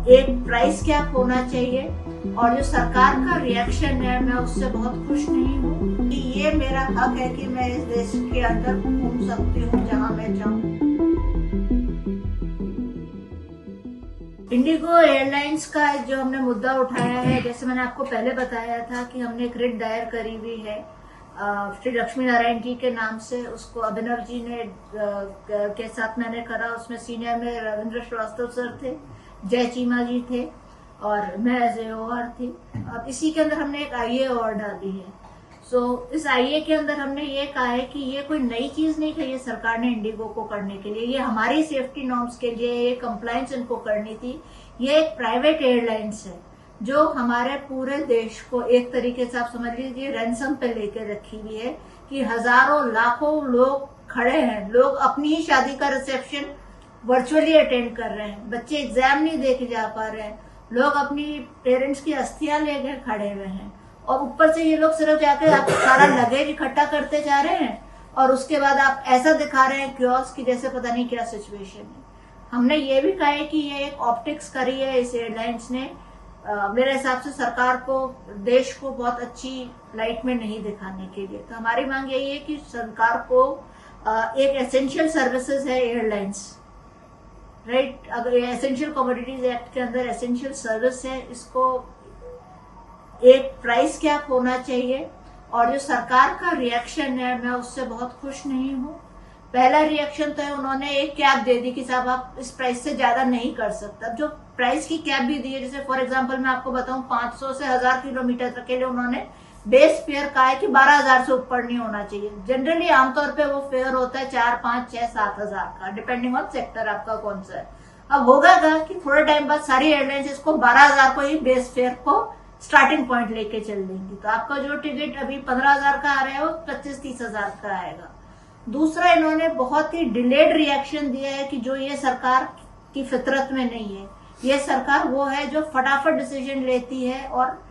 एक price cap होना चाहिए। और जो सरकार का रिएक्शन है, मैं उससे बहुत खुश नहीं हूँ कि ये मेरा हक है कि मैं इस देश के अंदर घूम सकती हूँ जहाँ मैं चाहूँ। इंडिगो एयरलाइंस का जो हमने मुद्दा उठाया है, जैसे मैंने आपको पहले बताया था कि हमने एक रिट दायर करी हुई है श्री लक्ष्मी नारायण जी के नाम से। उसको अभिनव जी ने के साथ मैंने करा। उसमें सीनियर में रविंद्र श्रीवास्तव सर थे, जय चीमा जी थे और मैं एज ए ओआर थी। अब इसी के अंदर हमने एक आईए और डाली है। इस आईए के अंदर हमने ये कहा है कि ये कोई नई चीज नहीं है, ये सरकार ने इंडिगो को करने के लिए, ये हमारी सेफ्टी नॉर्म्स के लिए, ये कंप्लायंस इनको करनी थी। ये एक प्राइवेट एयरलाइंस है जो हमारे पूरे देश को एक तरीके से आप समझ लीजिए रैंसम पे लेके रखी हुई है कि हजारों लाखों लोग खड़े हैं। लोग अपनी ही शादी का रिसेप्शन वर्चुअली अटेंड कर रहे हैं, बच्चे एग्जाम नहीं दे के जा पा रहे हैं, लोग अपनी पेरेंट्स की अस्थियां लेके खड़े हुए हैं और ऊपर से ये लोग सिर्फ जाकर आप सारा लगेज इकट्ठा करते जा रहे हैं और उसके बाद आप ऐसा दिखा रहे हैं क्योस की जैसे पता नहीं क्या सिचुएशन है। हमने ये भी कहा है कि ये एक ऑप्टिक्स करी है इस एयरलाइंस ने, मेरे हिसाब से सरकार को, देश को बहुत अच्छी लाइट में नहीं दिखाने के लिए। तो हमारी मांग यही है कि सरकार को एक एसेंशियल सर्विसेज है एयरलाइंस, राइट, अगर एसेंशियल कमोडिटीज एक्ट के अंदर एसेंशियल सर्विस है, इसको एक प्राइस कैप होना चाहिए। और जो सरकार का रिएक्शन है, मैं उससे बहुत खुश नहीं हूँ। पहला रिएक्शन तो है उन्होंने एक कैप दे दी कि साहब आप इस प्राइस से ज्यादा नहीं कर सकते। अब जो प्राइस की कैप भी दी है, जैसे फॉर एग्जांपल मैं आपको बताऊं 500 से 1000 किलोमीटर तक के लिए उन्होंने बेस फेयर कहा है कि 12000 से ऊपर नहीं होना चाहिए। जनरली आमतौर पे वो फेयर होता है 4, 5, 6, 7000 का, डिपेंडिंग ऑन सेक्टर आपका कौन सा है। अब होगा कि थोड़े टाइम बाद सारी एयरलाइंस इसको 12000 को ही बेस फेयर को स्टार्टिंग पॉइंट लेके चल देंगी। तो आपका जो टिकट अभी 15000 का आ रहा है वो 25-30 का आएगा। दूसरा, इन्होंने बहुत ही डिलेड रिएक्शन दिया है कि जो ये सरकार की फितरत में नहीं है। ये सरकार वो है जो फटाफट डिसीजन लेती है और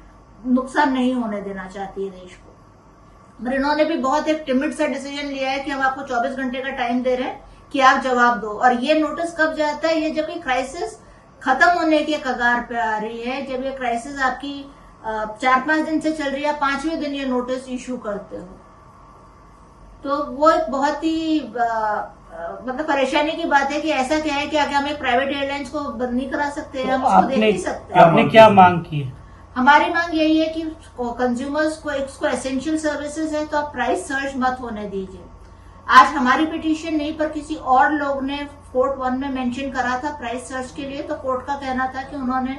नुकसान नहीं होने देना चाहती है देश को। पर इन्होंने भी बहुत एक टिमिड सा डिसीजन लिया है कि हम आपको 24 घंटे का टाइम दे रहे हैं कि आप जवाब दो। और ये नोटिस कब जाता है? ये जब ये क्राइसिस खत्म होने के कगार पे आ रही है, जब ये क्राइसिस आपकी 4-5 दिन से चल रही है, 5वें दिन ये नोटिस इशू करते हो, तो वो एक बहुत ही मतलब परेशानी की बात है कि ऐसा क्या है कि आगे हम एक प्राइवेट एयरलाइंस को बंद नहीं करा सकते, हम उसको देख नहीं सकते। आपने क्या मांग की? हमारी मांग यही है कि कंज्यूमर्स को इसको एसेंशियल सर्विसेज है तो आप प्राइस सर्च मत होने दीजिए। आज हमारी पिटीशन नहीं पर किसी और लोग ने कोर्ट 1 में मेंशन करा था प्राइस सर्च के लिए, तो कोर्ट का कहना था कि उन्होंने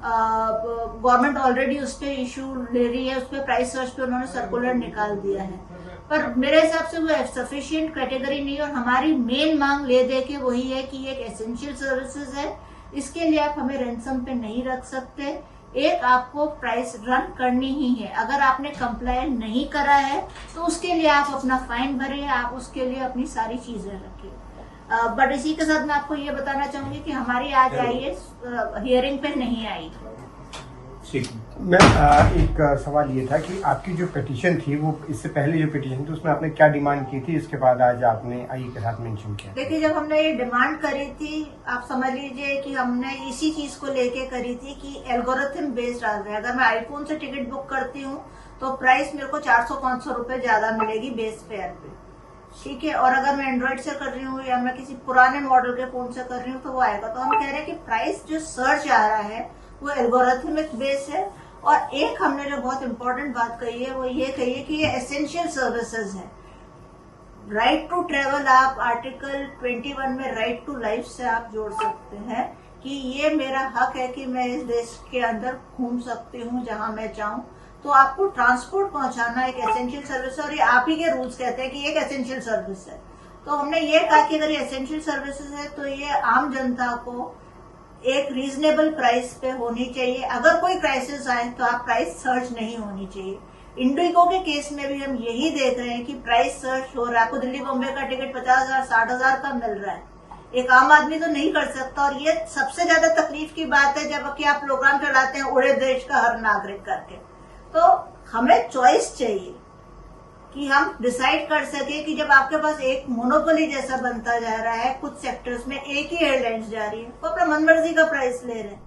गवर्नमेंट ऑलरेडी उस पर इशू ले रही है, उस पर प्राइस सर्च पे उन्होंने सर्कुलर निकाल दिया है। पर मेरे हिसाब से वो सफिशिएंट कैटेगरी नहीं है और हमारी मेन मांग ले दे के वही है कि एक एसेंशियल सर्विसेज है, इसके लिए आप हमें रैंसम पे नहीं रख सकते। एक आपको प्राइस रन करनी ही है। अगर आपने कंप्लाई नहीं करा है तो उसके लिए आप अपना फाइन भरिए, आप उसके लिए अपनी सारी चीजें रखिए। बट इसी के साथ मैं आपको ये बताना चाहूंगी कि हमारी आज आईए हियरिंग पे नहीं आई। मैं एक सवाल ये था कि आपकी जो पिटीशन थी, वो इससे पहले जो पिटीशन थी उसमें आपने क्या डिमांड की थी, इसके बाद आज आपने आईए के साथ मेंशन किया? देखिए, जब हमने ये डिमांड करी थी, आप समझ लीजिए कि हमने इसी चीज को लेके करी थी कि एल्गोरिथम बेस्ड आ रहा है। अगर मैं आईफोन से टिकट बुक करती हूँ तो प्राइस मेरे को 400-500 रुपए ज्यादा मिलेगी बेस फेयर पे, ठीक है। और अगर मैं एंड्रॉइड से कर रही हूँ या मैं किसी पुराने मॉडल के फोन से कर रही हूँ तो वो आएगा। तो हम कह रहे हैं कि प्राइस जो सर्च आ रहा है वो एल्गोरिथमिक बेस है। और एक हमने जो बहुत इंपॉर्टेंट बात कही है वो ये कही है कि ये एसेंशियल सर्विसेज है। राइट टू ट्रेवल आप आर्टिकल 21 में राइट टू लाइफ से आप जोड़ सकते हैं कि ये मेरा हक है कि मैं इस देश के अंदर घूम सकती हूँ जहां मैं चाहूँ। तो आपको ट्रांसपोर्ट पहुंचाना एक एसेंशियल सर्विस है और ये आप ही के रूल्स कहते हैं कि एक एसेंशियल सर्विस है। तो हमने ये कहा कि अगर ये एसेंशियल सर्विसेज है तो ये आम जनता को एक रीजनेबल प्राइस पे होनी चाहिए। अगर कोई क्राइसिस आए तो आप प्राइस सर्च नहीं होनी चाहिए। इंडिगो के केस में भी हम यही देख रहे हैं कि प्राइस सर्च हो रहा है। आपको दिल्ली बॉम्बे का टिकट 50,000 60,000 का मिल रहा है, एक आम आदमी तो नहीं कर सकता। और ये सबसे ज्यादा तकलीफ की बात है जबकि आप प्रोग्राम चलाते हैं उड़े देश का हर नागरिक करके। तो हमें चॉइस चाहिए कि हम डिसाइड कर सके कि जब आपके पास एक मोनोपोली जैसा बनता जा रहा है, कुछ सेक्टर्स में एक ही एयरलाइंस जा रही है, वो अपना मनमर्जी का प्राइस ले रहे हैं।